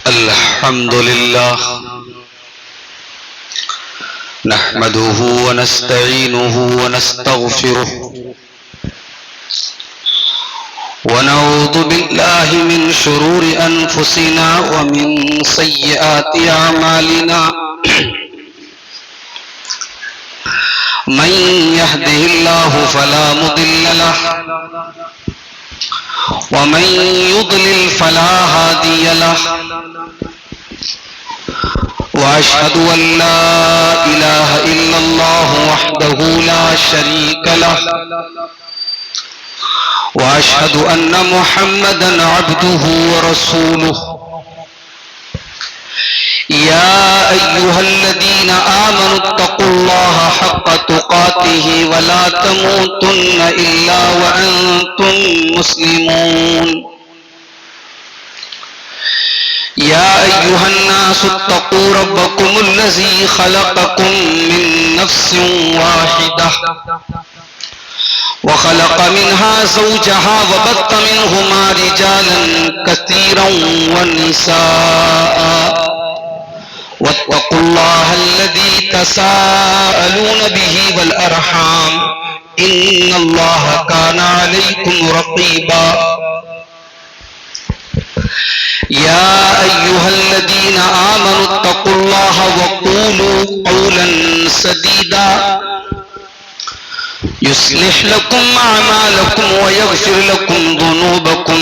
अल्हम्दुलिल्लाह नहमदुहु व नस्तईनुहु व नस्तगफिरुहु व नऊज़ु बिल्लाहि मिन शुरूरि अनफुसिना व मिन सय्यिआति अमालिना मन यहदिहिल्लाहु फला मुदिल्ल लहु व मन युद्लिल फला हादिय लहु व अशहदु अल्ला इलाहा इल्लल्लाहु वहदहु ला शरीक लहु व अशहदु अन्न मुहम्मदन अब्दुहु व रसूलुहु या अय्युहल्लज़ीना आमनुत्तक़ुल्लाह हक़्क़ तुक़ातिहि व ला तमूतुन्न इल्ला व अंतुम मुस्लिमून या अय्युहन्नासुत्तक़ू रब्बकुमुल्लज़ी ख़लक़कुम मिन नफ़्सिन वाहिदह व ख़लक़ मिन्हा ज़ौजहा व बत्त मिन्हुमा रिजालन कसीरन व निसाअ वत्तक़ुल्लाह अल्लज़ी तसाअलून बिही वल अरहाम इन्नल्लाह काना अलैकुम रक़ीबा या अय्युहल्लज़ीना आमनुत्तक़ुल्लाह व क़ूलू क़ौलन सदीदा युस्लिह लकुम अमालकुम व यग़फिर लकुम ज़ुनूबकुम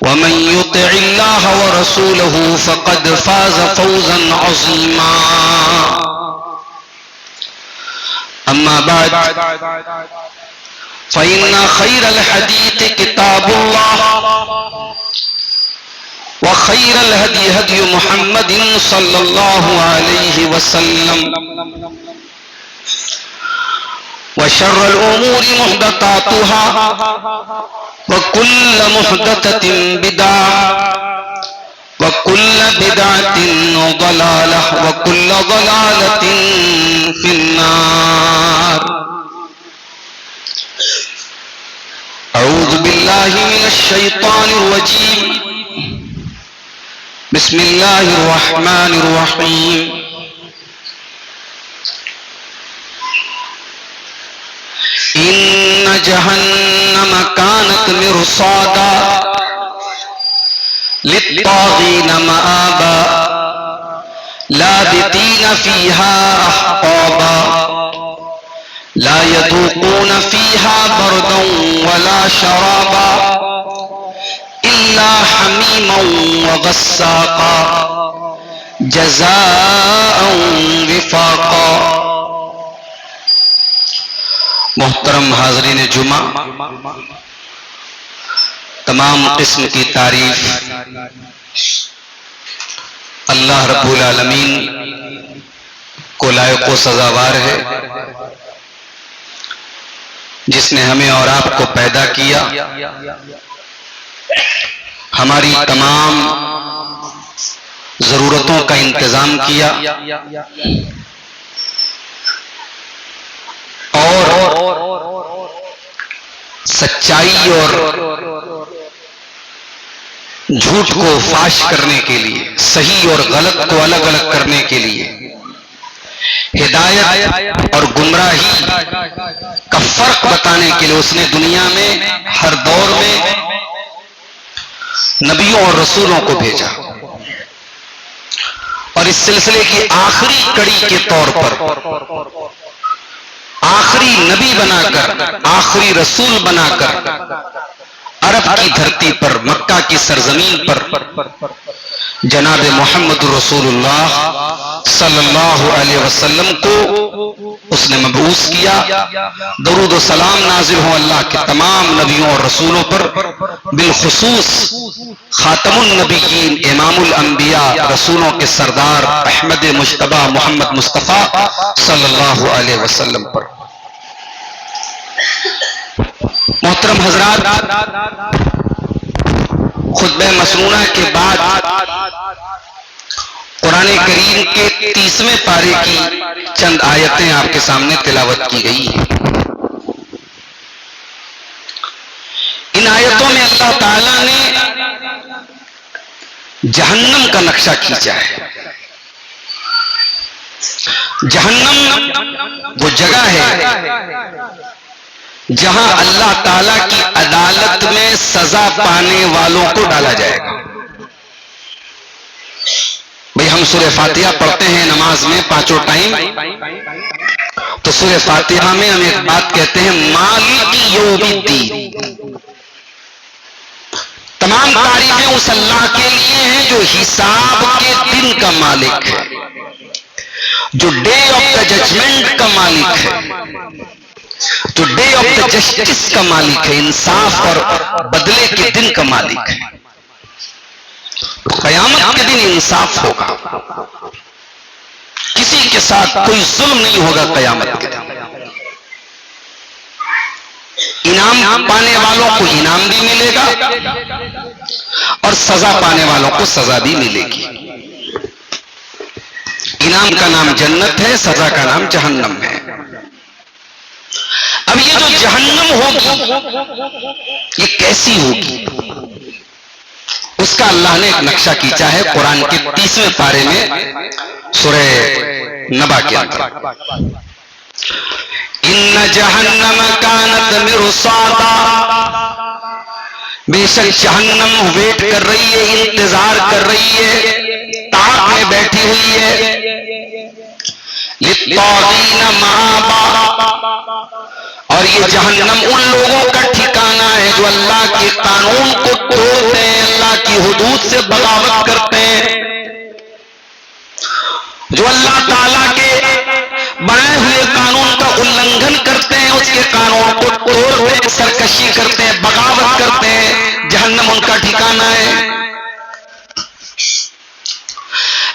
व मन युतिइल्लाह व रसूलहु फ़क़द फ़ाज़ फ़ौज़न अज़ीमा अम्मा बअद फ़इन्न ख़ैरल हदीस किताबुल्लाह व ख़ैरल हदी हदी मुहम्मदिन सल्लल्लाहु अलैहि वसल्लम व शर्रल उमूरि मुहदसातुहा व कुल्ल मुहदसतिन बिदअह व कुल्ल बिदअतिन ज़लालह व कुल्ल ज़लालतिन फिन्नार अऊज़ु बिल्लाहि मिनश शैतानिर रजीम बिस्मिल्लाहिर रहमानिर रहीम इन्न जहन्नम कानत मिरसादा लित्तागीन मआबा लाबितीन फीहा अहक़ाबा ला यदूक़ून फीहा बरदन वला शराबा इल्ला हमीमन व गस्साक़ा जज़ाअन विफ़ाक़ा। मोहतरम हाज़रीन जुमा, तमाम किस्म की तारीफ अल्लाह रब्बुल आलमीन को लायक व सज़ावार है, जिसने हमें और आपको पैदा किया, हमारी तमाम जरूरतों का इंतजाम किया और सच्चाई और झूठ को फाश करने के लिए, सही और गलत को अलग अलग करने के लिए, हिदायत और गुमराही का फर्क बताने के लिए उसने दुनिया में हर दौर में नबियों और रसूलों को भेजा। और इस सिलसिले की आखिरी कड़ी के तौर पर आखिरी नबी बनाकर, आखिरी रसूल बनाकर अरब की धरती पर, मक्का की सरजमीन पर जनाब मोहम्मद रसूलुल्लाह सल्लल्लाहु अलैहि वसल्लम को उसने मबऊस किया। दरूद व सलाम नाजिल हो अल्लाह के तमाम नबियों और रसूलों पर, बिलखुसूस खातमुन नबिय्यीन, इमामुल अंबिया, रसूलों के सरदार अहमद मुज्तबा मोहम्मद मुस्तफ़ा सल्लल्लाहु अलैहि वसल्लम पर। मोहतरम हजरात, खुतबे मसनूना के बाद कुरान करीम के 30वें पारे की चंद आयतें आपके सामने तिलावत की गई हैं। इन आयतों में अल्लाह ताला ने जहन्नम का नक्शा खींचा है। जहन्नम वो जगह है जहां अल्लाह ताला की अदालत में सजा पाने वालों को डाला जाएगा। भाई हम सूरह फातिहा पढ़ते हैं नमाज में पांचों टाइम, तो सूरह फातिहा में हम एक बात कहते हैं, मालिक यौमिद्दीन। तमाम तारीफें उस अल्लाह के लिए हैं जो हिसाब के दिन का मालिक है, जो डे ऑफ द जजमेंट का मालिक है, जो डे ऑफ द जस्टिस का मालिक है, इंसाफ और बदले के दिन का मालिक है। कयामत के दिन इंसाफ होगा, किसी के साथ कोई जुल्म नहीं होगा। कयामत के दिन इनाम पाने वालों को इनाम भी मिलेगा और सजा पाने वालों को सजा भी मिलेगी। इनाम का नाम जन्नत है, सजा का नाम जहन्नम है। अब ये जो जहन्नम होगी ये कैसी होगी, उसका अल्लाह ने एक नक्शा खींचा है कुरान के 30वें पारे में सूरह नबा के अंदर। इन्न जहन्नम कानत मिरसादा, बेशक जहन्नम वेट कर रही है, इंतजार कर रही है, ताक में बैठी हुई है। लित्तागीन माबा, और ये जहन्नम उन लोगों का ठिकाना है जो अल्लाह के कानून को तोड़ते हैं, अल्लाह की हुदूद से बगावत करते हैं, जो अल्लाह ताला के बनाए हुए कानून का उल्लंघन करते हैं, उसके कानून को तोड़ते हैं, सरकशी करते हैं, बगावत करते हैं। जहन्नम उनका ठिकाना है।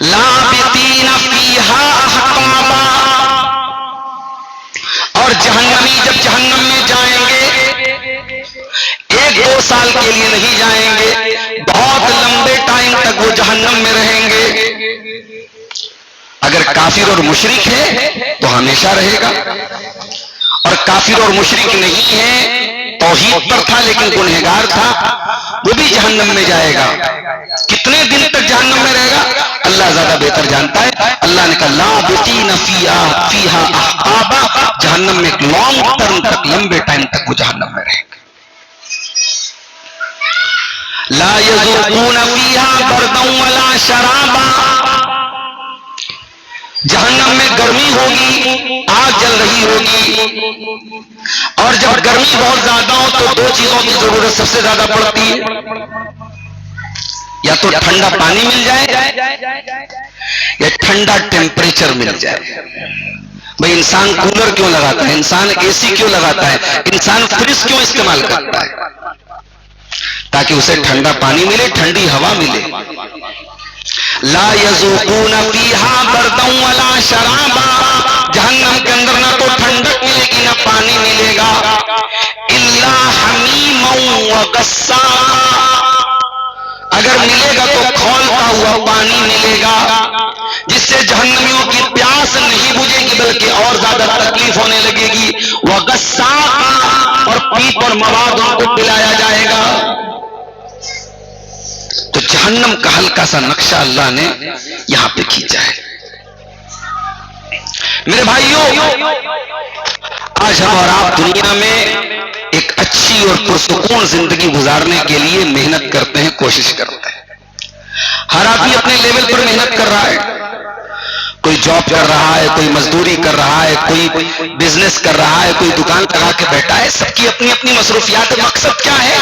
लाबितीन फीहा अहकाबा, और जहन्नमी जब जहन्नम में जाएंगे 1-2 साल के लिए नहीं जाएंगे, बहुत लंबे टाइम तक वो जहन्नम में रहेंगे। अगर काफिर और मुशरिक है तो हमेशा रहेगा, और काफिर और मुशरिक नहीं है, तौहीद पर था लेकिन गुनहगार था, वो भी जहन्नम में जाएगा। कितने दिन तक जहन्नम में रहेगा अल्लाह ज्यादा बेहतर जानता है। अल्लाह ने कहा लाबितीन फीहा अहकाबा, जहन्नम में एक लॉन्ग टर्म तक, लंबे टाइम तक वो जहन्नम में रहेगा। ला यज़ूक़ून फीहा बरदन वला शराबा, जहन्नम में गर्मी होगी, आग जल रही होगी, और जब गर्मी बहुत ज्यादा हो तो 2 चीजों की जरूरत सबसे ज्यादा पड़ती है, या तो ठंडा पानी मिल जाए या ठंडा टेम्परेचर मिल जाए। भाई इंसान कूलर क्यों लगाता है, इंसान एसी क्यों लगाता है, इंसान फ्रिज क्यों इस्तेमाल करता है, ताकि उसे ठंडा पानी मिले, ठंडी हवा मिले। ला यज़ूक़ून फीहा बरदन वला शराबा, जहन्नम के अंदर ना तो ठंडक मिलेगी ना पानी मिलेगा। इल्ला हमीमन व गस्साक़ा, अगर मिलेगा तो खौलता हुआ पानी मिलेगा, जिससे जहन्नमियों की प्यास नहीं बुझेगी बल्कि और ज्यादा तकलीफ होने लगेगी। व गस्साक़ा, और पीप और मवाद उनको पिलाया जाएगा। तो जहन्नम का हल्का सा नक्शा अल्लाह ने यहां पे खींचा है। मेरे भाइयों, आज हम और आप दुनिया में एक अच्छी और पुरसुकून जिंदगी गुजारने के लिए मेहनत करते हैं, कोशिश करते हैं। हर आदमी अपने लेवल पर मेहनत कर रहा है, कोई जॉब कर रहा है, कोई मजदूरी कर रहा है, कोई बिजनेस कर रहा है, कोई दुकान लगा के बैठा है। सबकी अपनी अपनी मसरूफियात। मकसद क्या है?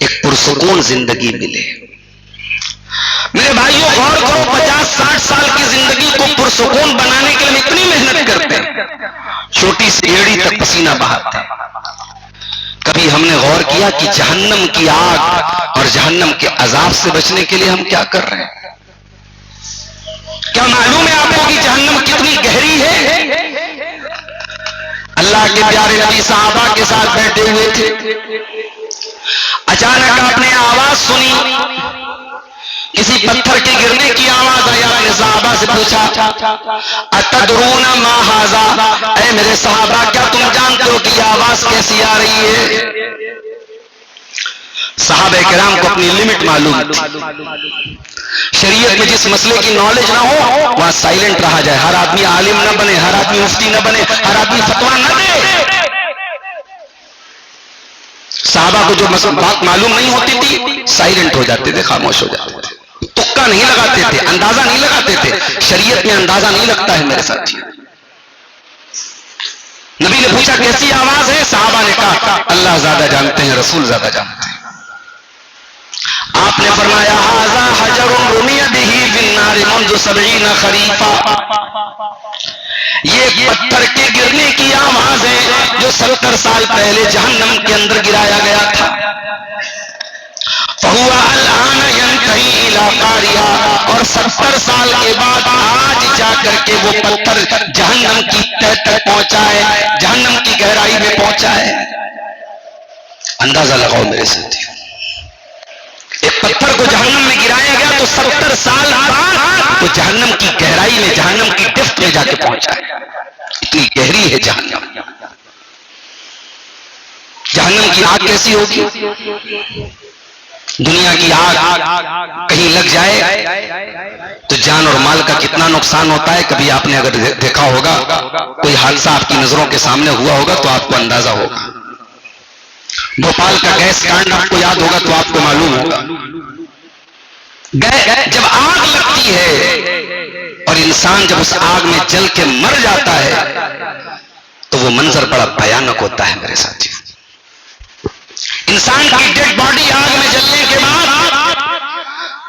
एक पुरसुकून जिंदगी मिले। मेरे भाइयों गौर करो, 50-60 साल की जिंदगी को पुरसुकून बनाने के लिए इतनी मेहनत करते हैं, छोटी सी एड़ी तक पसीना बहाते हैं। कभी हमने गौर किया कि जहन्नम की आग और जहन्नम के अजाब से बचने के लिए हम क्या कर रहे हैं? क्या मालूम है आपको कि जहन्नम कितनी गहरी है? अल्लाह के प्यारे नबी सहाबा के साथ बैठे हुए थे, अचानक आपने आवाज सुनी, किसी पत्थर के गिरने की आवाज आई। आपने सहाबा से पूछा अतदरूना मा हाजा, ऐ मेरे सहाबा क्या तुम जानते हो कि यह आवाज कैसी आ रही है? सहाबा किराम को अपनी लिमिट मालूम थी। शरीयत में जिस मसले की नॉलेज ना हो वहां साइलेंट रहा जाए। हर आदमी आलिम ना बने, हर आदमी मुफ्ती ना बने, हर आदमी फतवा ना दे। सहाबा को जो बात मालूम नहीं होती थी साइलेंट हो जाते थे, खामोश हो जाते थे, तुक्का नहीं लगाते थे, अंदाजा नहीं लगाते थे। शरीयत में अंदाजा नहीं लगता है मेरे साथी। नबी ने पूछा कैसी आवाज है? सहाबा ने कहा अल्लाह ज्यादा जानते हैं, रसूल ज्यादा जानते हैं। आपने फरमाया हाजा हजरुन रुमिया बिही बिन्नार मुंज़ 70 खरीफा, ये पत्थर के गिरने की आवाज है जो 70 साल पहले जहन्नम के अंदर गिराया गया था। फहुआ अल-आन यंतही इला कारिहा, और 70 साल के बाद आज जाकर के वो पत्थर जहन्नम की तह तक पहुंचा है, जहन्नम की गहराई में पहुंचा है। अंदाजा लगाओ मेरे साथियों, एक पत्थर को जहन्नम में गिराया गया तो 70 साल बाद तो जहन्नम की गहराई में, जहन्नम की डिफ्ट में जाके पहुंचा है। इतनी गहरी है जहन्नम। जहन्नम की आग कैसी होगी? दुनिया की आग कहीं लग जाए तो जान और माल का कितना नुकसान होता है। कभी आपने अगर देखा होगा, कोई हादसा आपकी नजरों के सामने हुआ होगा तो आपको अंदाजा होगा। भोपाल का गैस कांड आपको याद होगा तो आपको मालूम होगा। जब आग लगती है और इंसान जब उस आग में जल के मर जाता है तो वो मंजर बड़ा भयानक होता है मेरे साथियों। इंसान की डेड बॉडी आग में जलने के बाद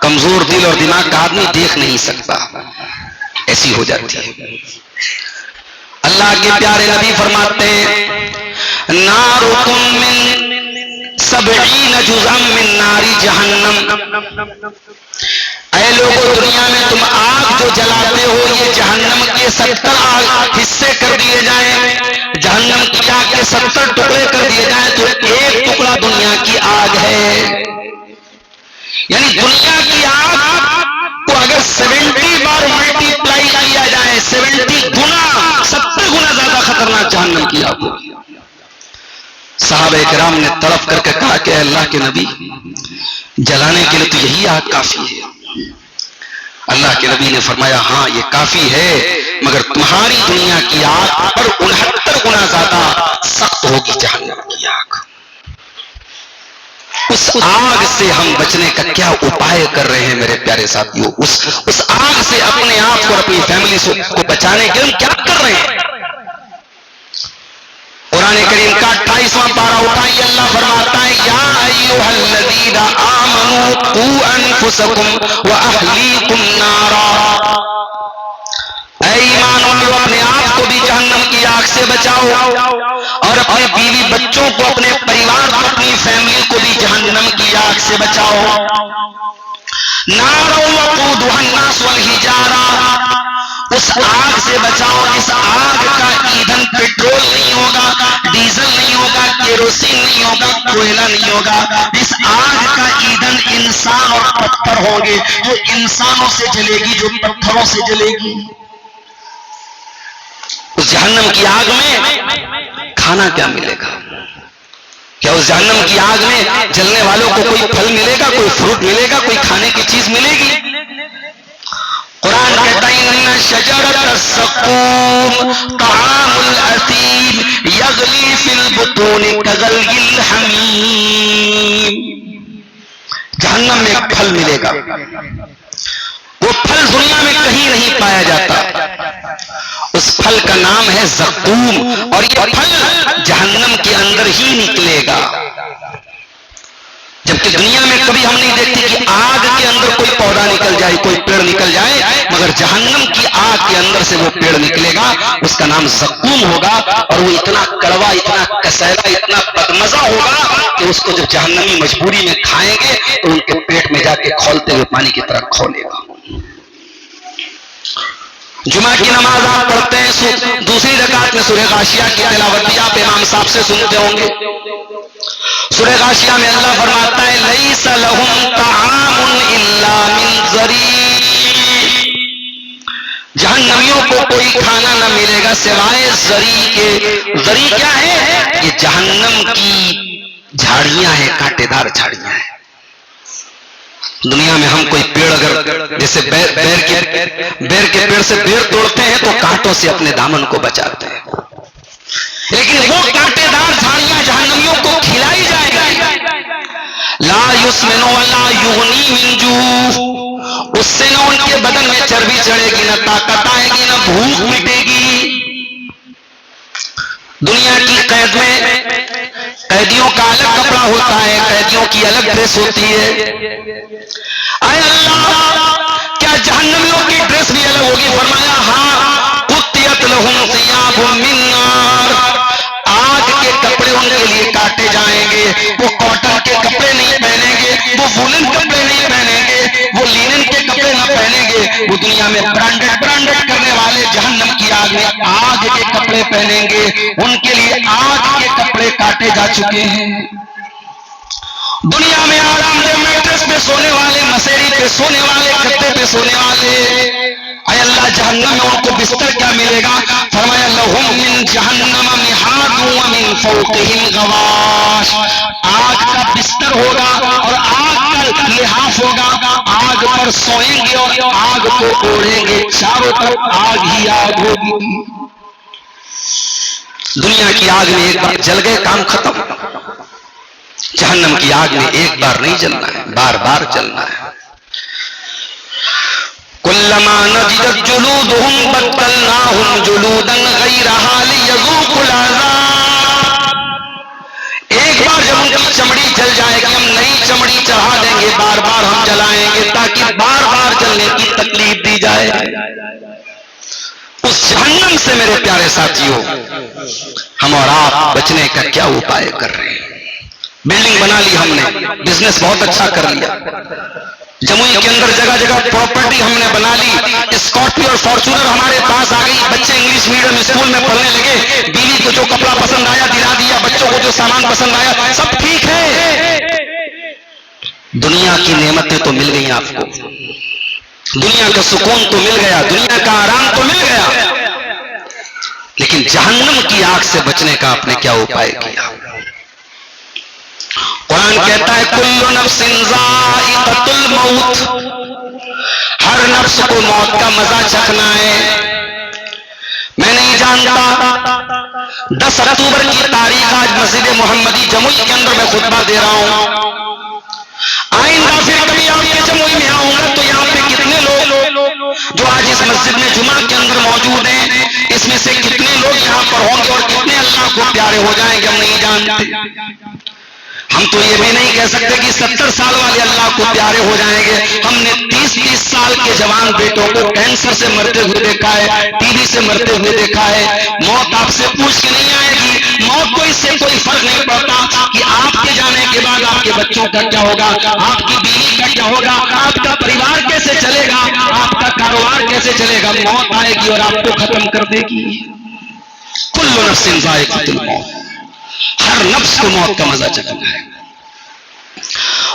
कमजोर दिल और दिमाग का आदमी देख नहीं सकता, ऐसी हो जाती है। अल्लाह के प्यारे नबी फरमाते हैं नारुकुम मिन 70 जुज़अम मिन नारी जहन्नम, ऐ लोगों दुनिया में तुम आग जो जलाते हो ये जहन्नम के 70 हिस्से कर दिए जाएं, जहन्नम की आग के 70 टुकड़े कर दिए जाएं तो एक टुकड़ा दुनिया की आग है। यानी दुनिया की आग को अगर 70 बार मल्टीप्लाई किया जाए, 70 गुना, 70 गुना ज्यादा खतरनाक जहन्नम की आग होगी। सहाबा किराम ने तड़प करके कहा कि अल्लाह के नबी, जलाने के लिए तो यही आग काफी है। अल्लाह के नबी ने फरमाया हाँ ये काफी है, मगर तुम्हारी दुनिया की आग पर 69 गुना ज्यादा सख्त होगी जहन्नम की आग। उस आग से हम बचने का क्या उपाय कर रहे हैं मेरे प्यारे साथियों? उस आग से अपने आप को, अपनी फैमिली को बचाने के लिए क्या कर रहे हैं? कुरान करीम का 28वां पारा उठाइए, अल्लाह फरमाता है या अय्युहल्लज़ीना आमनू कू अनफुसकुम व अहलीकुम नारा, ऐ ईमान वालों अपने आप को भी जहन्नम की आग से बचाओ और अपने बीवी बच्चों को, अपने परिवार को, अपनी फैमिली को भी जहन्नम की आग से बचाओ। नारो वक़ूदुहा अन्नास वल हिजारा, उस आग से बचाओ। इस आग का ईंधन पेट्रोल नहीं होगा, डीजल नहीं होगा, केरोसिन नहीं होगा, कोयला नहीं होगा। इस आग का ईंधन इंसान और पत्थर होंगे, जो इंसानों से जलेगी, जो पत्थरों से जलेगी। उस जहन्नम की आग में खाना क्या मिलेगा? क्या उस जहन्नम की आग में जलने वालों को कोई फल मिलेगा, कोई फ्रूट मिलेगा, कोई खाने की चीज मिलेगी? कुरान कहता है इन्ना शजरत ज़क़ूम तआमुल असीम यग़ली फिल बुतून कग़लिल हमीम, जहन्नम में एक फल मिलेगा, वो फल दुनिया में कहीं नहीं पाया जाता। उस फल का नाम है ज़क़ूम, और ये फल जहन्नम के अंदर ही निकलेगा। जबकि दुनिया में कभी हम नहीं देखते कि आग के अंदर कोई पौधा निकल जाए, कोई पेड़ निकल जाए, मगर जहन्नम की आग के अंदर से वो पेड़ निकलेगा, उसका नाम ज़क़ूम होगा। और वो इतना कड़वा, इतना कसैला, इतना बदमजा होगा कि उसको जब जहन्नमी मजबूरी में खाएंगे तो उनके पेट में जाके खौलते हुए पानी की तरह खौलेगा। जुमा की नमाज आप पढ़ते हैं, दूसरी रकात में सूरह गाशिया की तिलावत भी आप इमाम साहब से सुनते होंगे। सूरह गाशिया में अल्लाह फरमाता है लैसा लहुम तआमुन इल्ला मिन ज़री, जहन्नमियों को कोई खाना न मिलेगा सिवाय ज़री के। ज़री क्या है? ये जहन्नम की झाड़ियां हैं, कांटेदार झाड़ियां हैं। दुनिया में हम कोई पेड़ अगर जैसे बेर के पेड़ से बेर तोड़ते हैं तो कांटों से अपने दामन को बचाते हैं, लेकिन वो कांटेदार झाड़ियां जहन्नमियों को खिलाई जाएगी। ला युस्मिनु वला युगनी मिन जू, उससे न उनके बदन में चर्बी चढ़ेगी, न ताकत आएगी, न भूख मिटेगी। दुनिया की कैद में कैदियों का अलग कपड़ा होता है, कैदियों की अलग ड्रेस होती है। अरे अल्लाह, क्या जहन्नमियों की ड्रेस भी अलग होगी? फरमाया हाँ, कुत्तियत लहुम सियाबुम मिन नार, आग के कपड़े उनके लिए काटे जाएंगे। वो कॉटन के कपड़े नहीं पहनेंगे, वो वुलन कपड़े नहीं पहनेंगे, वो लिनन के कपड़े ना पहनेंगे। वो दुनिया में ब्रांडेड करने वाले जहन्नम की आग में आग के कपड़े पहनेंगे। उनके लिए आग के कपड़े काटे जा चुके हैं। दुनिया में आरामदेह मैट्रेस पे सोने वाले, मसेरी पे सोने वाले, गद्दे पे सोने वाले, अल्लाह जहन्नम में उनको बिस्तर क्या मिलेगा? फरमाया लहुम मिन जहन्नम मिहादु व मिन फौकिहिम गवाश, आग का बिस्तर होगा और आग का लिहाफ होगा। आग पर सोएंगे और आग को ओढ़ेंगे, चारों तरफ आग ही आग होगी। दुनिया की आग में एक बार जल गए, काम खत्म। जहन्नम की आग में एक बार नहीं जलना है, बार बार जलना है। कुल्लमा नज़िजत जुलूदुहुम बद्दलनाहुम जुलूदन गैरहा लियज़ूक़ुल अज़ाब, एक बार जब उनकी चमड़ी जल जाएगी, हम नई चमड़ी चढ़ा देंगे, बार बार हम जलाएंगे ताकि बार बार जलने की तकलीफ दी जाए। उस जहन्नम से मेरे प्यारे साथियों, हम और आप बचने का क्या उपाय कर रहे हैं? बिल्डिंग बना ली हमने, बिजनेस बहुत अच्छा कर लिया, जमुई के अंदर जगह जगह प्रॉपर्टी हमने बना ली, स्कॉर्पियो और फॉर्च्यूनर हमारे पास आ गई, बच्चे इंग्लिश मीडियम स्कूल में पढ़ने लगे, बीवी को जो कपड़ा पसंद आया दिला दिया, बच्चों को जो सामान पसंद आया, सब ठीक है। दुनिया की नेमतें तो मिल गई आपको, दुनिया का सुकून तो मिल गया, दुनिया का आराम तो मिल गया, लेकिन जहन्नम की आग से बचने का आपने क्या उपाय किया? कुरान कहता है कुल्लु नफ्सिन ज़ाइक़तुल मौत, हर नफ्स को मौत का मजा चखना है। मैं नहीं जानता 10 अक्टूबर की तारीख आज मस्जिद मोहम्मदी जमुई के अंदर मैं खुतबा दे रहा हूं। आइंदा फिर कभी आपके जमुई में आऊंगा तो यहाँ पे कितने लोग जो आज इस मस्जिद में जुमा के अंदर मौजूद हैं, इसमें से कितने लोग यहाँ पर होंगे और कितने अल्लाह को प्यारे हो जाएंगे हम नहीं जानते। हम तो ये भी नहीं कह सकते कि 70 साल वाले अल्लाह को प्यारे हो जाएंगे। हमने 30-30 साल के जवान बेटों को कैंसर से मरते हुए देखा है, टीबी से मरते हुए देखा है। मौत आपसे पूछ के नहीं आएगी, मौत को इससे कोई फर्क नहीं पड़ता कि आपके जाने के बाद आपके बच्चों का क्या होगा, आपकी बीवी का क्या होगा, आपका परिवार कैसे चलेगा, आपका कारोबार कैसे चलेगा। मौत आएगी और आपको खत्म कर देगी। कुल्लु नफ्सिन ज़ाइक़तुल मौत, हर नफ्स को मौत का मजा चखना है।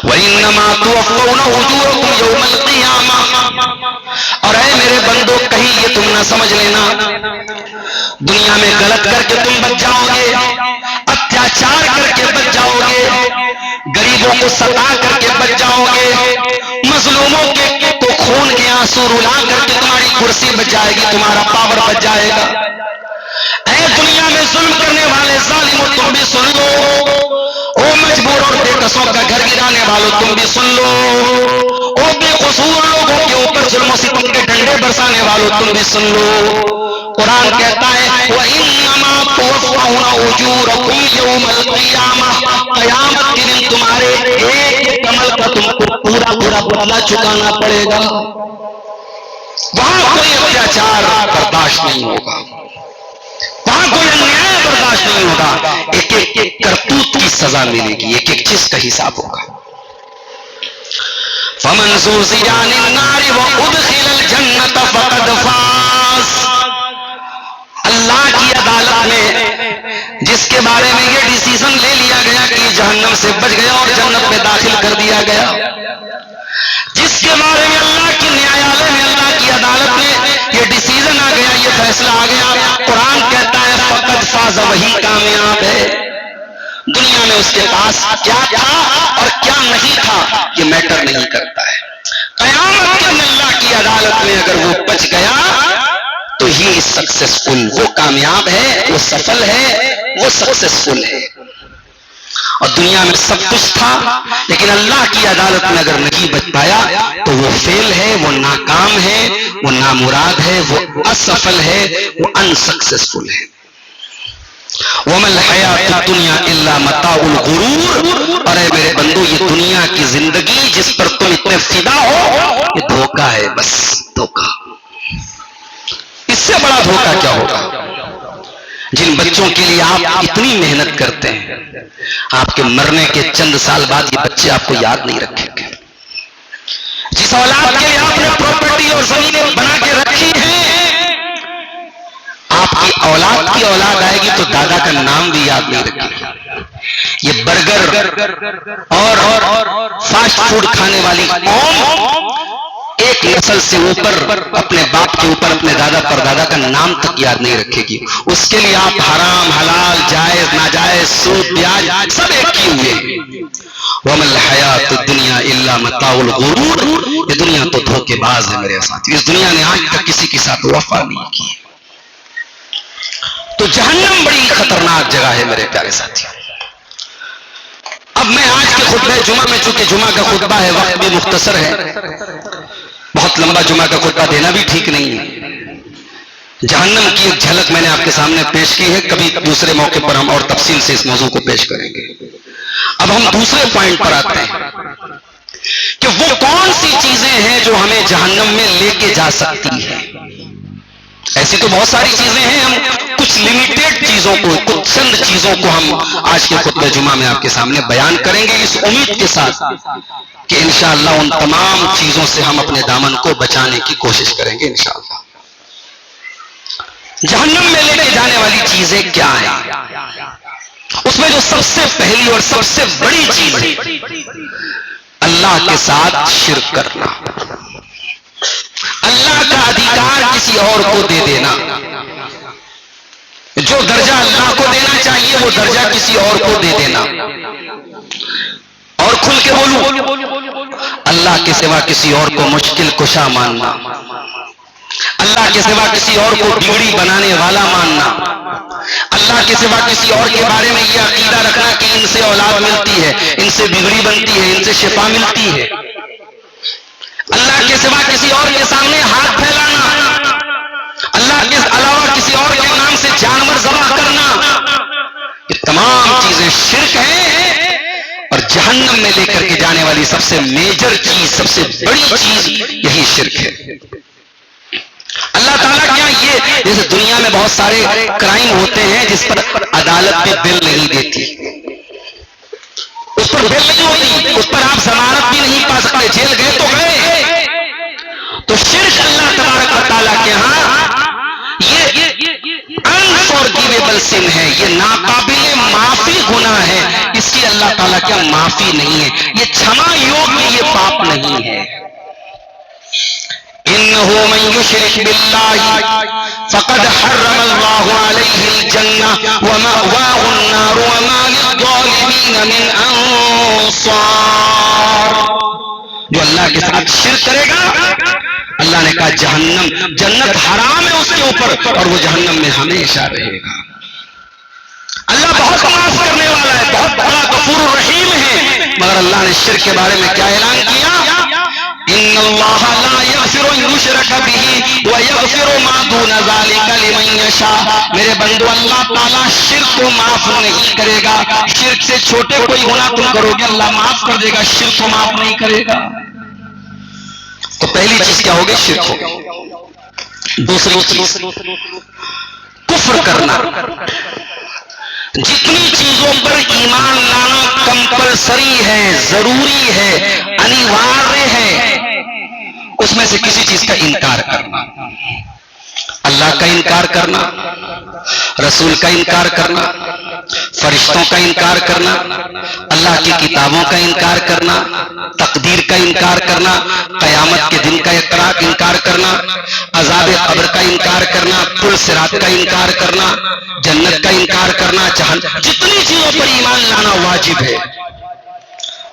वइन्नमा तुवफ़्फ़ौना उजूरकुम यौमल क़ियामा, और ऐ मेरे बंदो कहीं ये तुम ना समझ लेना दुनिया में गलत करके तुम बच जाओगे, अत्याचार करके बच जाओगे, गरीबों को सता करके बच जाओगे, मजलूमों के को खून के आंसू रुला करके तुम्हारी कुर्सी बच जाएगी, तुम्हारा पावर बच जाएगा। ऐ दुनिया में जुल्म करने वाले जालिमों तुम भी सुन लो, ओ मजबूर और बेकसों का घर गिराने वालों तुम भी सुन लो, ओ बेकसूर लोगों के ऊपर जुल्म सितम के डंडे बरसाने वालों तुम भी सुन लो। कुरान कहता है वइन्नमा तुवफ़्फ़ौना उजूरकुम यौमल क़ियामा, क़यामत के दिन तुम्हारे एक अमल का तुमको पूरा पूरा बदला चुकाना पड़ेगा। वहां कोई अत्याचार बर्दाश्त नहीं होगा, वहां कोई अन्याय बर्दाश्त नहीं होगा, एक एक करतूत की सजा मिलेगी, एक एक चीज का हिसाब होगा। फमन ज़ुज़िया अनिन नारि व उदखिलल जन्नत फ़क़द फ़ाज़, अल्लाह की अदालत में जिसके बारे में ये डिसीजन ले लिया गया कि जहन्नम से बच गया और जन्नत में दाखिल कर दिया गया, जिसके बारे में अल्लाह की न्यायालय में, अल्लाह की अदालत में ये डिसीजन आ गया, ये फैसला आ गया, कुरान कहता है फ़क़द फ़ाज़, वही कामयाब है। दुनिया में उसके पास क्या था और क्या नहीं था ये मैटर नहीं करता है। कयामत के दिन अल्लाह की अदालत में अगर वो बच गया तो ही इज सक्सेसफुल, वो कामयाब है, वो सफल है, वो सक्सेसफुल है। और दुनिया में सब कुछ था लेकिन अल्लाह की अदालत में अगर नहीं बच पाया तो वो फेल है, वो नाकाम है, वो नामुराद है, वो असफल है, वो अनसक्सेसफुल है। वमल हयात दुनिया इल्ला मताउल गुरूर, अरे मेरे बंदो ये दुनिया की जिंदगी जिस पर तुम इतने फिदा हो ये धोखा है, बस धोखा। इससे बड़ा धोखा क्या होगा? जिन बच्चों के लिए आप इतनी मेहनत करते हैं, आपके मरने के चंद साल बाद ये बच्चे आपको याद नहीं रखेंगे। जिस औलाद के लिए आपने प्रॉपर्टी और जमीनें बना के रखी हैं, आपकी औलाद की औलाद आएगी तो दादा का नाम भी याद नहीं रखेगी। ये बर्गर और फास्ट फूड खाने वाली कौम एक नस्ल से ऊपर अपने बाप के ऊपर अपने दादा परदादा का नाम तक याद नहीं रखेगी। उसके लिए आप हराम हलाल जायज नाजायज सूद ब्याज सब एक किए हुए। वमल हयात दुनिया इल्ला मताउल गुरूर, ये दुनिया तो धोखेबाज है मेरे साथी। इस दुनिया ने आज तक किसी के साथ वफा नहीं की। तो जहन्नम बड़ी खतरनाक जगह है मेरे प्यारे साथी। अब मैं आज के खुतबे जुमा में, चूंकि जुमा का खुतबा है, वक्त भी मुख्तसर है, बहुत लंबा जुमा का खुतबा देना भी ठीक नहीं है। जहन्नम की एक झलक मैंने आपके सामने पेश की है, कभी दूसरे मौके पर हम और तफसील से इस मौजू को पेश करेंगे। अब हम दूसरे पॉइंट पर आते हैं कि वो कौन सी चीजें हैं जो हमें जहन्नम में लेके जा सकती है। ऐसी तो बहुत सारी चीजें हैं, हम कुछ लिमिटेड चीजों को, कुछ चंद चीजों को हम आज के खुतबे जुमा में आपके सामने बयान करेंगे, इस उम्मीद के साथ कि इंशाअल्लाह उन तमाम चीजों से हम अपने दामन को बचाने की कोशिश करेंगे इंशाअल्लाह। जहन्नम में लेके जाने वाली चीजें क्या हैं? उसमें जो सबसे पहली और सबसे बड़ी चीज है, अल्लाह के साथ शिर्क करना, अल्लाह का अधिकार किसी और को दे देना। जो दर्जा अल्लाह को देना चाहिए वो दर्जा किसी और को दे देना। और खुल के बोलूं, अल्लाह के सिवा किसी और को मुश्किल कुशा मानना, अल्लाह के सिवा किसी और को बिगड़ी बनाने वाला मानना, अल्लाह के सिवा किसी और के बारे में यह अकीदा रखना कि इनसे औलाद मिलती है, इनसे बिगड़ी बनती है, इनसे शिफा मिलती है, अल्लाह के सिवा किसी और के सामने हाथ फैलाना, अल्लाह के अलावा किसी और के नाम से जानवर ज़बह करना, ये तमाम चीजें शिर्क हैं। और जहन्नम में लेकर के जाने वाली सबसे मेजर चीज, सबसे बड़ी चीज यही शिर्क है। अल्लाह ताला क्या, ये जैसे दुनिया में बहुत सारे क्राइम होते हैं जिस पर अदालत पे बिल नहीं देती, उस पर बिल नहीं होती, उस पर आप जमानत भी नहीं पा सकते, जेल गए तो गए। तो शिर्क अल्लाह तबारक व तआला के यहाँ ये अनफॉरगिवेबल सिन है, ये नाकाबिले माफी गुनाह है, इसकी अल्लाह ताला क्या माफी नहीं है, ये क्षमा योग्य ये पाप नहीं है। इन्नहु मन युश्रिक बिल्लाहि फक़द हर्रमल्लाहु अलैहिल जन्नह व मअवाहुन नार व मा लिज़्ज़ालिमीन मिन अंसार। जो अल्लाह के साथ शिर्क करेगा, अल्लाह ने कहा जहन्नम, जन्नत हराम है उसके ऊपर और वो जहन्नम में हमेशा रहेगा। अल्लाह बहुत माफ करने वाला है, बहुत बड़ा गफूर रहीम है, मगर अल्लाह ने शिर्क के बारे में क्या ऐलान किया? इन्नल्लाह ला यग़फिरु अन युशरका बिही व यग़फिरु मा दूना ज़ालिका लिमन यशा। मेरे बंदो, अल्लाह ताला शिर्क को माफ नहीं करेगा। शिर्क से छोटे कोई गुनाह तुम करोगे अल्लाह माफ कर देगा, शिर्क को माफ नहीं करेगा। तो पहली चीज क्या होगी? शिर्क होगी। दूसरी चीज कुफ्र करना। जितनी चीजों पर ईमान लाना कंपलसरी है, जरूरी है, अनिवार्य है, उसमें से किसी चीज का इनकार करना। अल्लाह का इनकार करना, रसूल का इनकार करना, फरिश्तों का इनकार करना, अल्लाह की किताबों का इनकार करना, तकदीर का इनकार करना, कयामत क़यामत के दिन का इनकार करना, अज़ाब क़ब्र का इनकार करना, पुल सिरात का इनकार करना, जन्नत का इनकार करना, जितनी चीजों पर ईमान लाना वाजिब है,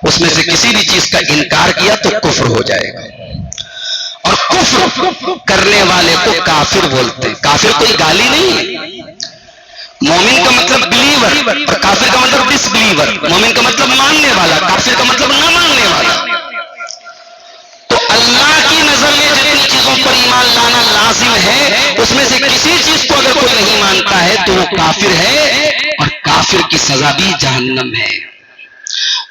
उसमें से किसी भी चीज का इनकार किया तो कुफ्र हो जाएगा। और कुफ्र करने वाले को काफिर बोलते हैं। काफिर कोई गाली नहीं है। मोमिन का मतलब बिलीवर और काफिर का मतलब डिसबिलीवर। मोमिन का मतलब मानने वाला, काफिर का मतलब ना मानने वाला। तो अल्लाह की नजर में जितनी चीजों पर ईमान लाना लाजिम है, उसमें से किसी चीज को अगर कोई नहीं मानता है तो वो काफिर है, और काफिर की सजा भी जहन्नम है।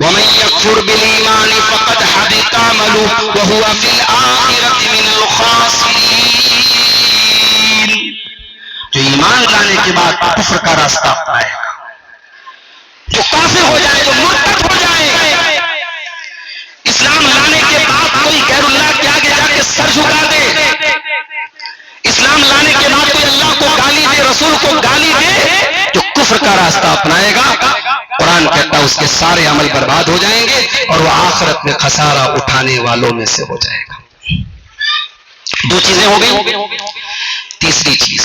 वमन यकफुर बिल ईमान फक़द हबित अमलुहु व हुवा फिल आखिरति मिनल खासिरीन। जो ईमान लाने के बाद कुफ्र का रास्ता अपनाएगा, जो काफिर हो जाए, जो मुर्तद हो जाए, इस्लाम लाने के बाद कोई गैरुल्लाह के आगे जाके सर झुका दे, इस्लाम लाने के बाद कोई अल्लाह को गाली दे, रसूल को गाली दे, जो कुफ्र का रास्ता अपनाएगा, कुरान कहता है उसके सारे अमल बर्बाद हो जाएंगे और वह आखिरत में खसारा उठाने वालों में से हो जाएगा। दो चीजें हो गई। तीसरी चीज,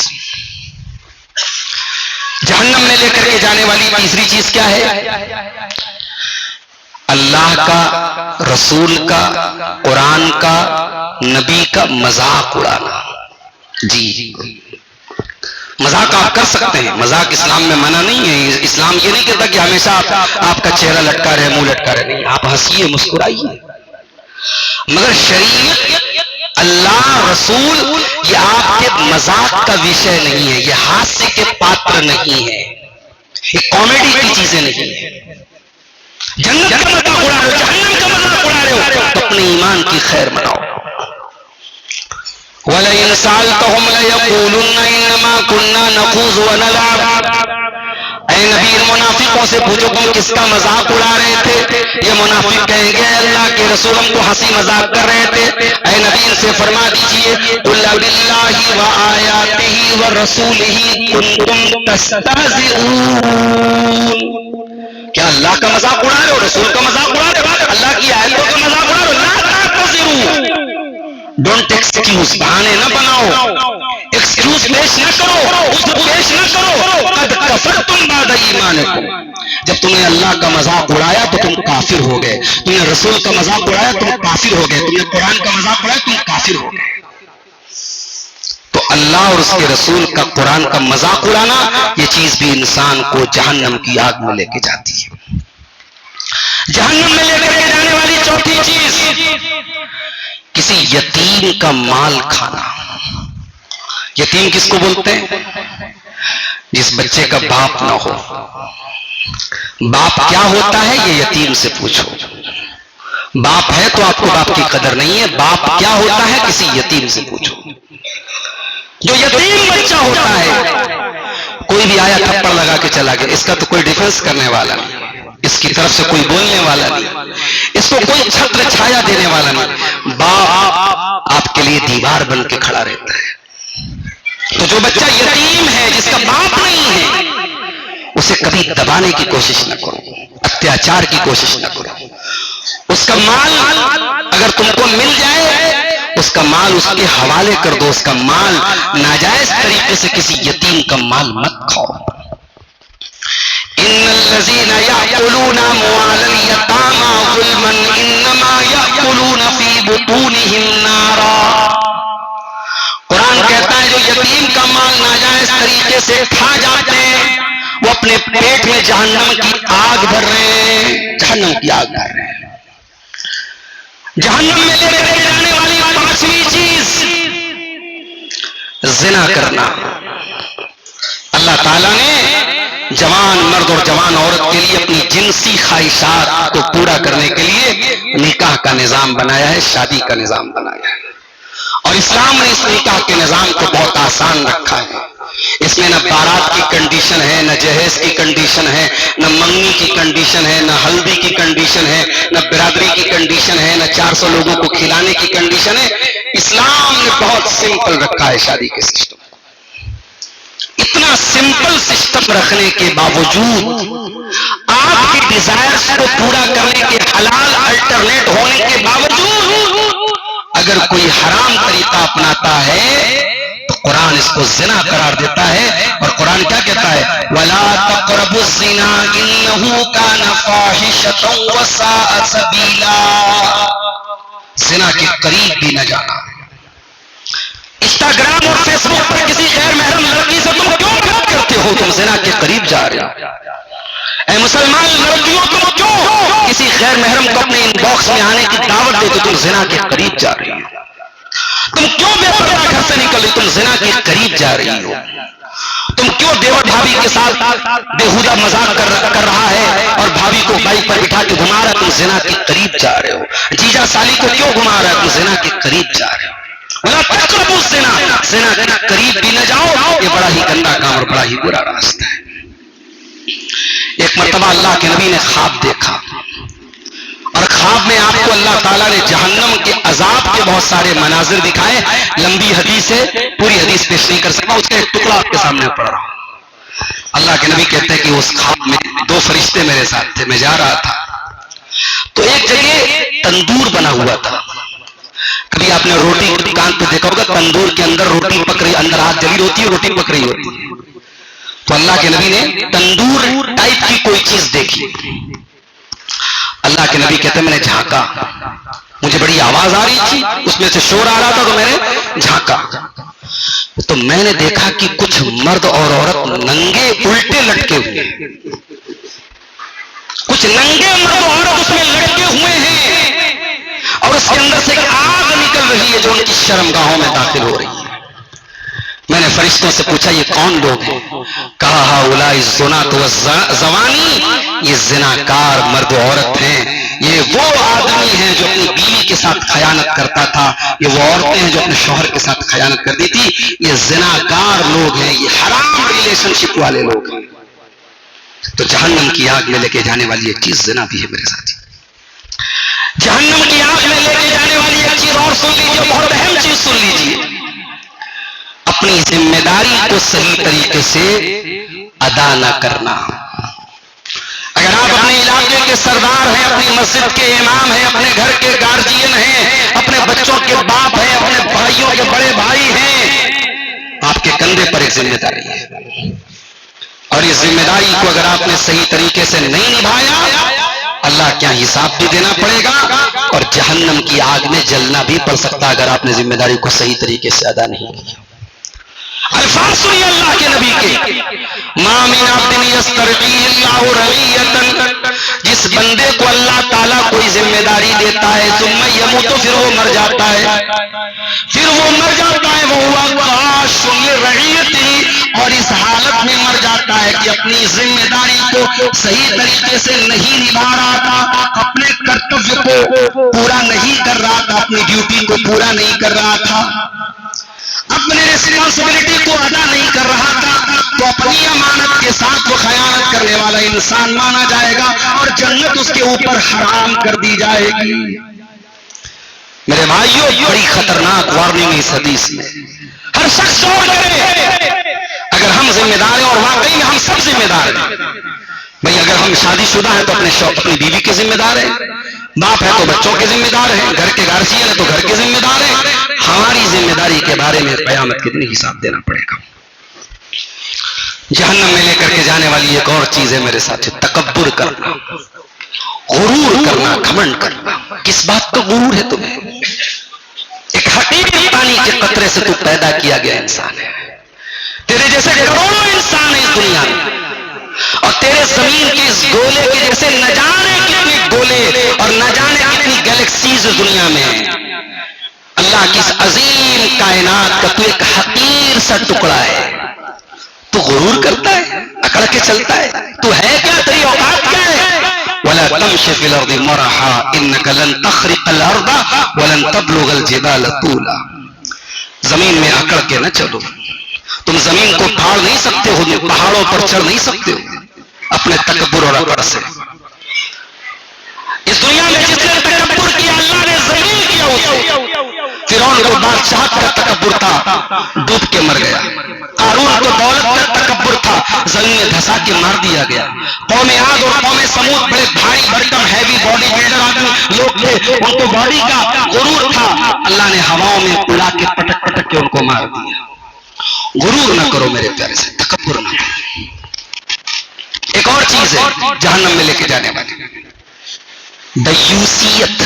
जहन्नम में लेकर के जाने वाली तीसरी चीज क्या है? अल्लाह का, रसूल का, कुरान का, नबी का मजाक उड़ाना। जी, मजाक आप कर सकते हैं, मजाक इस्लाम में मना नहीं है। इस्लाम ये नहीं कहता कि हमेशा आपका चेहरा लटका रहे, मुंह लटका रहे, नहीं, आप हंसिए, मुस्कुराइए। मगर शरीयत, अल्लाह, रसूल, ये आपके मजाक का विषय नहीं है, ये हास्य के पात्र नहीं है, ये कॉमेडी की चीजें नहीं है। जन्नत का मजाक उड़ा रहे हो, जहन्नम का मजाक उड़ा रहे हो, तो अपने ईमान की खैर मनाओ। वलइन सअल्तहुम लयक़ूलुन्ना इन्नमा कुन्ना नख़ूज़ु व नलअब। ऐ नबी, इन मुनाफिकों से पूछो तुम किसका मजाक उड़ा रहे थे? ये मुनाफिक कहेंगे अल्लाह के रसूल हम तो हंसी मजाक कर रहे थे। ऐ नबी, इनसे फरमा दीजिए, कुल बिल्लाहि व आयातिही व रसूलिही कुंतुम तस्तहज़िऊन। क्या अल्लाह का मजाक उड़ा रहे हो, रसूल का मजाक उड़ा रहे हो, अल्लाह की आयतों का मजाक उड़ा रहे हो? ला तअतज़िरू, डोंट एक्सक्यूज, बहाने न बनाओ, एक्सक्यूज पेश न करो, उसको पेश न करो। कद कफरतुम बाद ईमानिकुम, जब तुमने अल्लाह का मजाक उड़ाया तो तुम काफिर हो गए, तुमने रसूल का मजाक उड़ाया तुम काफिर हो गए, तुमने कुरान का मजाक उड़ाया तुम काफिर हो गए। तो अल्लाह और उसके रसूल का, कुरान का मजाक उड़ाना, ये चीज भी इंसान को जहन्नम की आग में लेके जाती है। जहन्नम में लेकर के जाने वाली चौथी चीज, किसी यतीम का माल खाना। यतीम किसको बोलते हैं? जिस बच्चे का बाप ना हो। बाप क्या होता है ये यतीम से पूछो। बाप है तो आपको बाप की कदर नहीं है, बाप क्या होता है किसी यतीम से पूछो। जो यतीम बच्चा होता है, कोई भी आया थप्पड़ लगा के चला गया, इसका तो कोई डिफेंस करने वाला नहीं, इसकी तरफ से कोई बोलने वाला नहीं, इसको कोई छत्र छाया देने वाला नहीं। बाप आपके लिए दीवार बन के खड़ा रहता है। तो जो बच्चा यतीम है, जिसका बाप नहीं है, उसे कभी दबाने की कोशिश न करो, अत्याचार की कोशिश न करो। उसका माल अगर तुमको मिल जाए, उसका माल उसके हवाले कर दो। उसका माल नाजायज तरीके से किसी यतीम का माल मत खाओ। इन्नल्लज़ीना याकुलूना अम्वालल यतामा ज़ुल्मन इन्नमा याकुलूना फी बुतूनिहिम नारा। कुरान कहता है जो यतीम का माल नाजायज तरीके से खा जाते हैं, वो अपने पेट में जहन्नम की आग भर रहे हैं, जहन्नम की आग भर रहे हैं। जहन्नम में लेकर जाने वाली पांचवी चीज, जिना करना। अल्लाह ताला ने जवान मर्द और जवान औरत के लिए अपनी जिनसी ख्वाहिशात को पूरा करने के लिए निकाह का निजाम बनाया है, शादी का निजाम बनाया है। और इस्लाम ने इस निकाह के निजाम को बहुत आसान रखा है। इसमें न बारात की कंडीशन है, न जहेज की कंडीशन है, न मंगनी की कंडीशन है, न हल्दी की कंडीशन है, न बिरादरी की कंडीशन है, न 400 लोगों को खिलाने की कंडीशन है। इस्लाम ने बहुत सिंपल रखा है शादी के सिस्टम। इतना सिंपल सिस्टम रखने के बावजूद, आपकी डिजायर्स को पूरा करने के हलाल अल्टरनेट होने के बावजूद, अगर कोई हराम तरीका अपनाता है तो कुरान इसको जिना करार देता है। और कुरान क्या कहता है, वला तक़रबुज़्ज़िना इन्नहु काना फ़ाहिशतन व साअ सबीला। जिना के करीब भी न जाना। इंस्टाग्राम और फेसबुक पर किसी गैर महरम लड़की से तुम क्यों बात करते हो, तुम जिना के करीब जा रहे हो। ऐ मुसलमान लड़कियों, तुम क्यों किसी गैर महरम को अपने इनबॉक्स में आने की दावत देते, तुम जिना के करीब जा रही हो। तुम क्यों बेपर्दा घर से निकल रही, तुम जिना के करीब जा रही हो। तुम क्यों देवर भाभी के साथ बेहुदा मजाक कर रहा है और भाभी को बाइक पर बिठा के घुमा रहा है, तुम जिना के करीब जा रहे हो। जीजा साली को क्यों घुमा रहा है, तुम जिना के करीब जा रहे हो। वला तक़रबुज़्ज़िना, जिना के करीब भी न जाओ, ये बड़ा ही गंदा काम और बड़ा ही बुरा रास्ता है। एक मर्तबा अल्लाह के नबी ने ख्वाब देखा और ख्वाब में आपको अल्लाह ताला ने जहन्नम के अजाब के बहुत सारे मनाजिर दिखाए। लंबी हदीस है, पूरी हदीस पेश नहीं कर सकता, उसका एक टुकड़ा आपके सामने पड़ रहा हूं। अल्लाह के नबी कहते हैं कि उस ख्वाब में दो फरिश्ते मेरे साथ थे, मैं जा रहा था तो एक जगह तंदूर बना हुआ था। कभी आपने रोटी की दुकान पे देखा होगा, तंदूर के अंदर रोटी पक रही, अंदर आग जली होती है, रोटी पक रही होती है। तो अल्लाह के नबी ने तंदूर टाइप की कोई चीज देखी। अल्लाह के नबी कहते मैंने झांका, मुझे बड़ी आवाज आ रही थी, उसमें से शोर आ रहा था, तो मैंने झांका तो मैंने देखा कि कुछ मर्द और औरत नंगे उल्टे लटके हुए, कुछ नंगे मर्द और औरत उसमें लटके हुए हैं और उसके अंदर से आग निकल रही है जो उनकी शर्मगाहों में दाखिल हो रही है। मैंने फरिश्तों से पूछा ये कौन लोग हैं? कहा हाउलाई ज़ुनात व ज़वानी, ये जिनाकार मर्द औरत हैं। ये वो आदमी हैं जो अपनी बीवी के साथ खयानत करता था, ये वो औरतें हैं जो अपने शौहर के साथ खयानत करती थी। ये जिनाकार लोग हैं, ये हराम रिलेशनशिप वाले लोग हैं। तो जहन्नम की आग में लेके जाने वाली एक चीज जिना भी है मेरे साथी। जहन्नम की आग में लेके जाने वाली एक चीज और सुन लीजिए, बहुत अहम चीज सुन लीजिए। अपनी जिम्मेदारी को सही तरीके से अदा न करना। अगर आप अपने इलाके के सरदार हैं, अपनी मस्जिद के इमाम हैं, अपने घर के गार्जियन हैं, अपने बच्चों के बाप हैं, अपने भाइयों के बड़े भाई हैं, आपके कंधे पर एक जिम्मेदारी है और इस जिम्मेदारी को अगर आपने सही तरीके से नहीं निभाया, अल्लाह क्या हिसाब भी देना पड़ेगा और जहन्नम की आग में जलना भी पड़ सकता है अगर आपने जिम्मेदारी को सही तरीके से अदा नहीं किया। अल्फाज सुनिए अल्लाह के नबी के, मा मिन अब्दिन यस्तरईल्लाहु रईयतन, जिस बंदे को अल्लाह ताला कोई जिम्मेदारी देता है, सुम्मा यमूत, फिर वो मर जाता है, वो वाकाशुन लिरईयती, और इस हालत में मर जाता है कि अपनी जिम्मेदारी को सही तरीके से नहीं निभा रहा था, अपने कर्तव्य को पूरा नहीं कर रहा था, अपनी ड्यूटी को पूरा नहीं कर रहा था, अपने रिस्पॉन्सिबिलिटी को अदा नहीं कर रहा था, तो अपनी अमानत के साथ वो खयानत करने वाला इंसान माना जाएगा और जन्नत उसके ऊपर हराम कर दी जाएगी। मेरे भाइयों, बड़ी खतरनाक वार्निंग इस हदीस में। हर शख्स गौर करे, अगर हम जिम्मेदार हैं और वाकई में हम सब जिम्मेदार हैं। भाई अगर हम शादीशुदा हैं तो अपनी बीवी के जिम्मेदार हैं, बाप है तो बच्चों के जिम्मेदार हैं, घर के गार्जियन है तो घर के जिम्मेदार हैं। हमारी जिम्मेदारी के बारे में क़यामत के दिन हिसाब देना पड़ेगा। जहन्नम में लेकर के जाने वाली एक और चीज है मेरे साथी, तकब्बुर करना, गुरूर करना, घमंड करना। किस बात का गुरूर है तुम्हें? एक हकीकी पानी के कतरे से तू पैदा किया गया इंसान है। तेरे जैसे करोड़ों इंसान है इस दुनिया में और तेरे जमीन के इस गोले के जैसे न जाने कितने गोले और न जाने कितनी गैलेक्सीज दुनिया में है। अल्लाह की इस अजीम कायनात का तू एक हकीर सा टुकड़ा है, तू गुरूर करता है, अकड़ के चलता है। तू है क्या? तेरी औकात क्या है? वला तमशी फिल अर्दि मरहा इन्नका लन तखरिकल अर्दा वलन तबलुगल जिबाल तूला। जमीन में अकड़ के न चलो, तुम जमीन को फाड़ नहीं सकते हो, पहाड़ों पर चढ़ नहीं सकते हो अपने तकब्बुर और अकड़ से। इस दुनिया में जिसने तकब्बुर किया, अल्लाह ने जलील किया उसे। फिरौन को बादशाह का तकब्बुर था, डूब के मर गया। कारून को दौलत का तकब्बुर था, जमीन में धंसा के मार दिया गया। कौम आद और कौम समूद बड़े भारी भरकम हैवी बॉडी बिल्डर आदमी लोग थे, उनको बॉडी का गुरूर था, अल्लाह ने हवाओं में उड़ा के पटक पटक के उनको मार दिया। गुरूर ना करो मेरे प्यारे से, तकब्बुर ना करो। एक और चीज है जहन्नम में लेके जाने वाली, दयूसियत।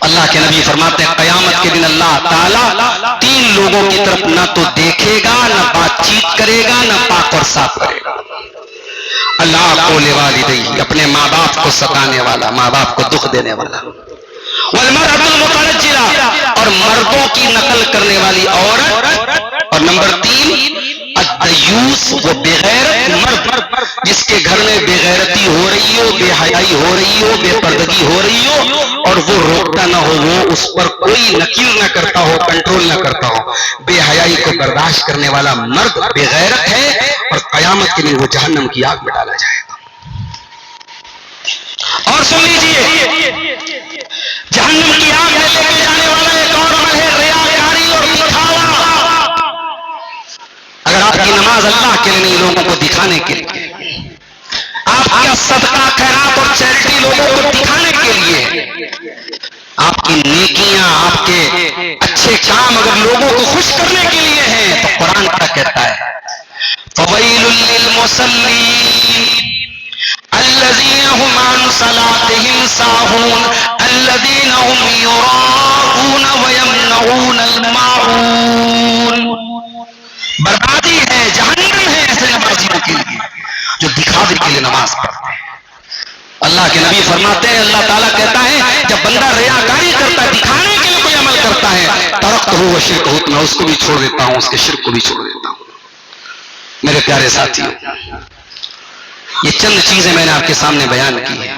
अल्लाह के नबी फरमाते हैं कयामत के दिन अल्लाह ताला 3 लोगों की तरफ ना तो देखेगा, ना बातचीत करेगा, ना पाक और साफ करेगा। अल्लाह को लेवालिदैहि, अपने माँ बाप को सताने वाला, माँ बाप को दुख देने वाला, वल्मरअतुल मुतनज्जिला, और मर्दों की नकल करने वाली औरत, और नंबर 3 अद्दयूस, वो बेगैरत मर्द, जिसके घर में बेगैरती हो रही हो, बेहयाई हो रही हो, बेपर्दगी हो रही हो, और वो रोकता ना हो, वो उस पर कोई नकीर ना करता हो, कंट्रोल ना करता हो। बेहयाई को बर्दाश्त करने वाला मर्द बेगैरत है, और कयामत के दिन वो जहन्नम की आग में डाला जाएगा। और सुन लीजिए, जहन्नम की आग में लेके जाने वाला एक और अमल है रियाकारी और दिखावा। अगर आपकी नमाज अल्लाह के लिए नहीं, लोगों को दिखाने के लिए, आपका सदका खैरात और चैरिटी लोगों को दिखाने के लिए, आपकी नेकियां, आपके अच्छे काम अगर लोगों को खुश करने के लिए हैं, तो कुरान क्या कहता है, फवैलुल लिल मुसल्लीन अल्लज़ीना हुम अन सलातिहिम साहून अल्लज़ीना हुम युराऊन व यमनऊनल माऊन। बर्बादी है, जहन्नम है ऐसे नमाजियों के लिए जो दिखावे के लिए नमाज पढ़ते हैं। अल्लाह के नबी फरमाते हैं, अल्लाह ताला कहता है जब बंदा रियाकारी करता है, दिखाने के लिए कोई अमल करता है, तरक्तहु व शिर्कहु, मैं उसको भी छोड़ देता हूं, उसके शिर्क को भी छोड़ देता हूं। मेरे प्यारे साथियों, ये चंद चीजें मैंने आपके सामने बयान की है।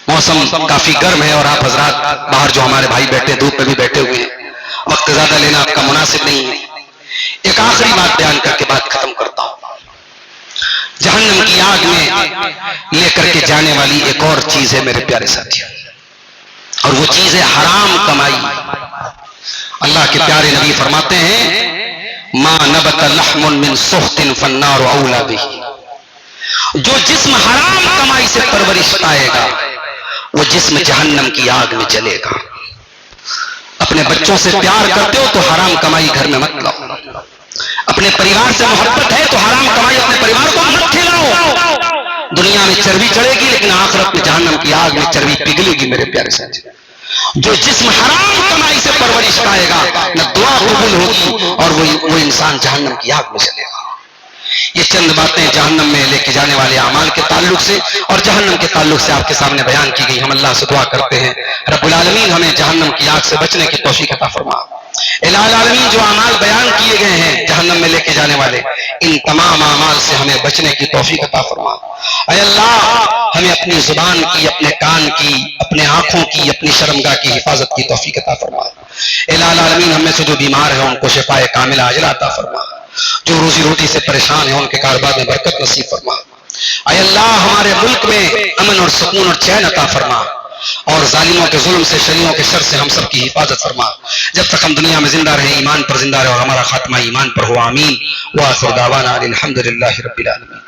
मौसम काफी गर्म है और आप हजरात बाहर जो हमारे भाई बैठे, धूप में भी बैठे हुए हैं, वक्त ज्यादा लेना आपका मुनासिब नहीं है। एक आखिरी बात बयान करके बात खत्म करता हूं। जहन्नम की आग में लेकर के जाने वाली एक और चीज है मेरे प्यारे साथियों, और वो चीज है हराम कमाई। अल्लाह के प्यारे नबी फरमाते हैं, मा नबत लहमुन मिन सुहतिन फन्नार औला बिही। जो जिस्म हराम कमाई से परवरिश पाएगा, वो जिस्म जहन्नम की आग में जलेगा। अपने बच्चों से प्यार करते हो तो हराम कमाई घर में मत लाओ। अपने परिवार से मोहब्बत है तो हराम कमाई अपने परिवार को मत खिलाओ। दुनिया में चर्बी चढ़ेगी, लेकिन आखिरत में जहन्नम की आग में चर्बी पिघलेगी मेरे प्यारे साथी। जो जिस्म हराम कमाई से परवरिश पाएगा, न दुआ कबूल होगी, और वो इंसान जहन्नम की आग में चलेगा। ये चंद बातें जहन्नम में लेके जाने वाले अमाल के ताल्लुक से और जहन्नम के ताल्लुक से आपके सामने बयान की गई। हम अल्लाह से दुआ करते हैं रब्बुल आलमीन हमें जहन्नम की आग से बचने की तौफीक अता फरमा। इलाहुल आलमीन जो अमाल बयान किए गए हैं जहन्नम में लेके जाने वाले, इन तमाम अमाल से हमें बचने की तौफीक अता फरमा। ऐ अल्लाह, हमें अपनी जुबान की, अपने कान की, अपने आंखों की, अपनी शर्मगाह की हिफाजत की तौफीक अता फरमा। इलाहुल आलमीन हमें से जो बीमार है उनको शिफाए कामिला अजला अता फरमा। जो रोजी रोटी से परेशान है उनके कारोबार में बरकत नसीब फरमा। ऐ अल्लाह, हमारे मुल्क में अमन और सुकून और चैन अता फरमा, और जालिमों के जुल्म से, शरीरों के शर से हम सब की हिफाजत फरमा। जब तक हम दुनिया में जिंदा रहे ईमान पर जिंदा रहे और हमारा खात्मा ईमान पर हो। आमीन। व आखिर दावाना अनिल हम्दुलिल्लाहि रब्बिल आलमीन।